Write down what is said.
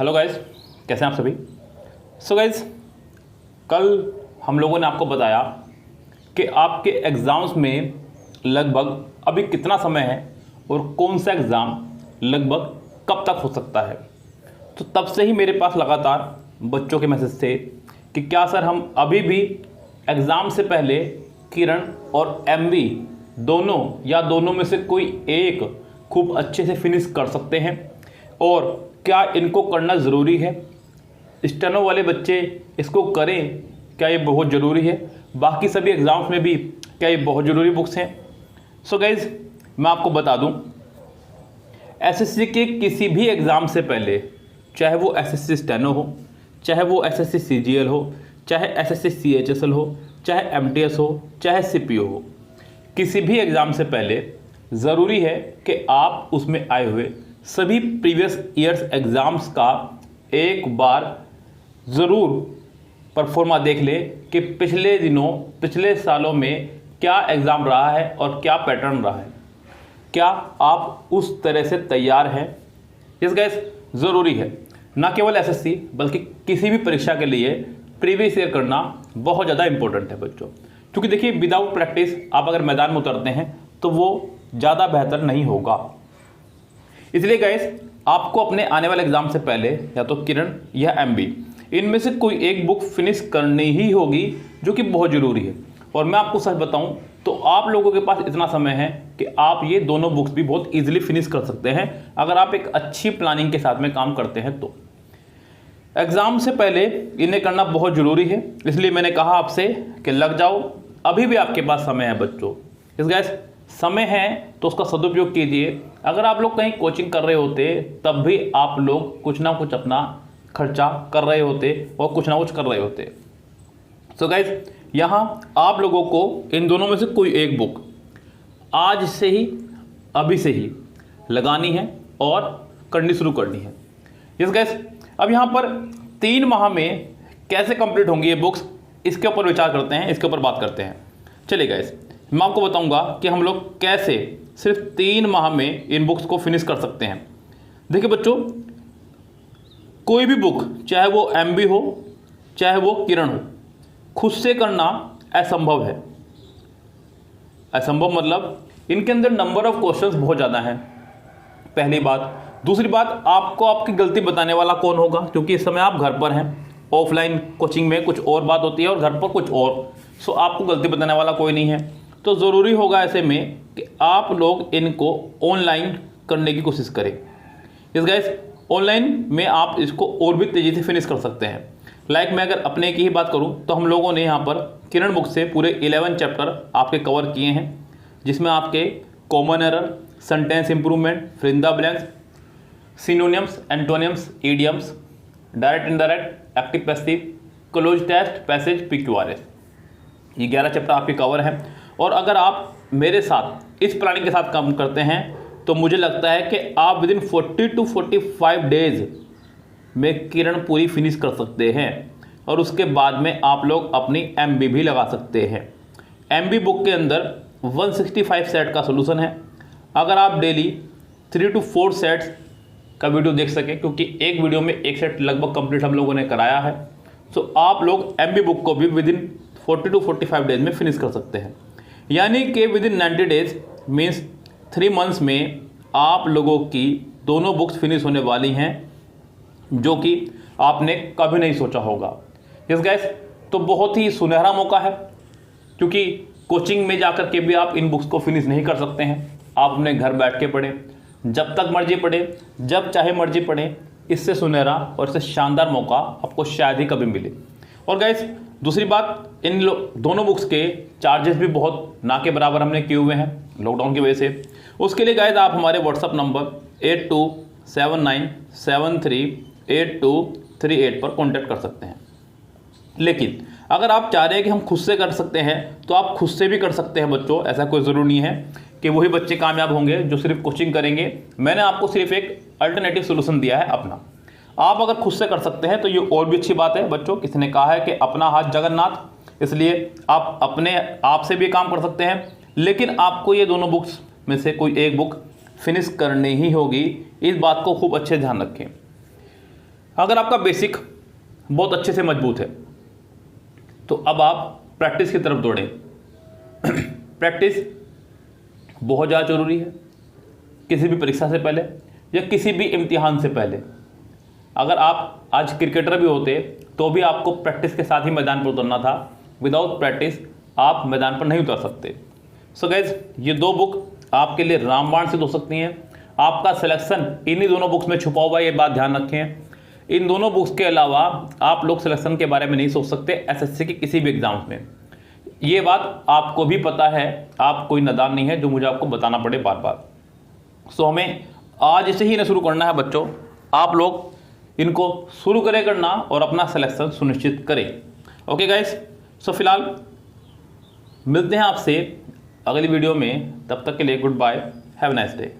Hello guys, कैसे हैं आप सभी। सो गाइस, कल हम लोगों ने आपको बताया कि आपके एग्ज़ाम्स में लगभग अभी कितना समय है और कौन सा एग्ज़ाम लगभग कब तक हो सकता है। तो तब से ही मेरे पास लगातार बच्चों के मैसेज थे कि क्या सर हम अभी भी एग्ज़ाम से पहले किरण और एमवी दोनों या दोनों में से कोई एक खूब अच्छे से फिनिश कर सकते हैं और क्या इनको करना ज़रूरी है। स्टेनो वाले बच्चे इसको करें, क्या ये बहुत ज़रूरी है। बाकी सभी एग्ज़ाम्स में भी क्या ये बहुत ज़रूरी बुक्स हैं। सो गाइज़, मैं आपको बता दूं, एसएससी के किसी भी एग्ज़ाम से पहले, चाहे वो एसएससी स्टेनो हो, चाहे वो एसएससी सीजीएल हो, चाहे एसएससी सीएचएसएल हो, चाहे एमटीएस हो, चाहे सीपीओ हो, किसी भी एग्ज़ाम से पहले ज़रूरी है कि आप उसमें आए हुए सभी प्रीवियस ईयर्स एग्ज़ाम्स का एक बार ज़रूर परफॉर्मा देख ले कि पिछले दिनों, पिछले सालों में क्या एग्ज़ाम रहा है और क्या पैटर्न रहा है। क्या आप उस तरह से तैयार हैं। इस गाइस, ज़रूरी है ना केवल एसएससी बल्कि किसी भी परीक्षा के लिए प्रीवियस ईयर करना बहुत ज़्यादा इंपॉर्टेंट है बच्चों। क्योंकि देखिए, विदाउट प्रैक्टिस आप अगर मैदान में उतरते हैं तो वो ज़्यादा बेहतर नहीं होगा। इसलिए गाइस, आपको अपने आने वाले एग्जाम से पहले या तो किरण या एमबी इनमें से कोई एक बुक फिनिश करनी ही होगी, जो कि बहुत ज़रूरी है। और मैं आपको सच बताऊं तो आप लोगों के पास इतना समय है कि आप ये दोनों बुक्स भी बहुत ईजिली फिनिश कर सकते हैं अगर आप एक अच्छी प्लानिंग के साथ में काम करते हैं तो। एग्ज़ाम से पहले इन्हें करना बहुत ज़रूरी है, इसलिए मैंने कहा आपसे कि लग जाओ। अभी भी आपके पास समय है बच्चों। इस गाइस, समय है तो उसका सदुपयोग कीजिए। अगर आप लोग कहीं कोचिंग कर रहे होते तब भी आप लोग कुछ ना कुछ अपना खर्चा कर रहे होते और कुछ ना कुछ कर रहे होते। सो गाइस, यहाँ आप लोगों को इन दोनों में से कोई एक बुक आज से ही, अभी से ही लगानी है और करनी शुरू करनी है। यस गाइस, अब यहाँ पर 3 माह में कैसे कंप्लीट होंगी ये बुक्स, इसके ऊपर विचार करते हैं, इसके ऊपर बात करते हैं। चलिए गाइस, मैं आपको बताऊंगा कि हम लोग कैसे सिर्फ 3 माह में इन बुक्स को फिनिश कर सकते हैं। देखिए बच्चों, कोई भी बुक, चाहे वो एमबी हो चाहे वो किरण हो, खुद से करना असंभव है। असंभव मतलब इनके अंदर नंबर ऑफ क्वेश्चंस बहुत ज़्यादा हैं, पहली बात। दूसरी बात, आपको आपकी गलती बताने वाला कौन होगा, क्योंकि इस समय आप घर पर हैं। ऑफलाइन कोचिंग में कुछ और बात होती है और घर पर कुछ और। सो आपको गलती बताने वाला कोई नहीं है। तो ज़रूरी होगा ऐसे में कि आप लोग इनको ऑनलाइन करने की कोशिश करें। इस गाइस, ऑनलाइन में आप इसको और भी तेज़ी से फिनिश कर सकते हैं। लाइक मैं अगर अपने की ही बात करूं तो हम लोगों ने यहाँ पर किरण बुक से पूरे 11 चैप्टर आपके कवर किए हैं, जिसमें आपके common error, sentence improvement, fill in the blanks, synonyms, antonyms, idioms, direct indirect, active passive, cloze test, passage, PQRS, ये 11 चैप्टर आपके कवर हैं। और अगर आप मेरे साथ इस प्लानिंग के साथ काम करते हैं तो मुझे लगता है कि आप विदिन 40 to 45 डेज में किरण पूरी फिनिश कर सकते हैं और उसके बाद में आप लोग अपनी एमबी भी लगा सकते हैं। एमबी बुक के अंदर 165 सेट का सोल्यूशन है। अगर आप डेली 3 to 4 सेट्स का वीडियो देख सकें, क्योंकि एक वीडियो में एक सेट लगभग कंप्लीट हम लोगों ने कराया है, तो आप लोग एमबी बुक को भी विदिन 40 to 45 डेज में फिनिश कर सकते हैं। यानी कि विदिन 90 डेज मीन्स 3 मंथ्स में आप लोगों की दोनों बुक्स फिनिश होने वाली हैं, जो कि आपने कभी नहीं सोचा होगा। यस गाइस, तो बहुत ही सुनहरा मौका है, क्योंकि कोचिंग में जाकर के भी आप इन बुक्स को फिनिश नहीं कर सकते हैं। आप अपने घर बैठ के पढ़ें, जब तक मर्जी पढ़ें, जब चाहे मर्जी पढ़ें। इससे सुनहरा और इससे शानदार मौका आपको शायद ही कभी मिले। और गाइस, दूसरी बात, इन दोनों बुक्स के चार्जेस भी बहुत ना के बराबर हमने किए हुए हैं लॉकडाउन की वजह से। उसके लिए गाइस, आप हमारे व्हाट्सअप नंबर 8279738238 पर कॉन्टैक्ट कर सकते हैं। लेकिन अगर आप चाह रहे हैं कि हम खुद से कर सकते हैं तो आप खुद से भी कर सकते हैं बच्चों। ऐसा कोई ज़रूरी नहीं है कि वही बच्चे कामयाब होंगे जो सिर्फ कोचिंग करेंगे। मैंने आपको सिर्फ एक अल्टरनेटिव सोल्यूशन दिया है अपना। आप अगर खुद से कर सकते हैं तो ये और भी अच्छी बात है बच्चों। किसी ने कहा है कि अपना हाथ जगन्नाथ, इसलिए आप अपने आप से भी काम कर सकते हैं। लेकिन आपको ये दोनों बुक्स में से कोई एक बुक फिनिश करनी ही होगी। इस बात को खूब अच्छे ध्यान रखें। अगर आपका बेसिक बहुत अच्छे से मजबूत है तो अब आप प्रैक्टिस की तरफ दौड़ें। प्रैक्टिस बहुत ज़्यादा ज़रूरी है किसी भी परीक्षा से पहले या किसी भी इम्तिहान से पहले। अगर आप आज क्रिकेटर भी होते तो भी आपको प्रैक्टिस के साथ ही मैदान पर उतरना था। विदाउट प्रैक्टिस आप मैदान पर नहीं उतर सकते। सो गाइज, ये दो बुक आपके लिए रामबाण सिद्ध हो सकती हैं। आपका सिलेक्शन इन्हीं दोनों बुक्स में छुपा हुआ है, ये बात ध्यान रखें। इन दोनों बुक्स के अलावा आप लोग सिलेक्शन के बारे में नहीं सोच सकते एसएससी के किसी भी एग्जाम्स में। ये बात आपको भी पता है, आप कोई नादान नहीं है जो मुझे आपको बताना पड़े बार बार। सो हमें आज से ही इन्हें शुरू करना है बच्चों। आप लोग इनको शुरू करें करना और अपना सिलेक्शन सुनिश्चित करें। ओके गाइस, सो फिलहाल मिलते हैं आपसे अगली वीडियो में। तब तक के लिए goodbye, have a nice day.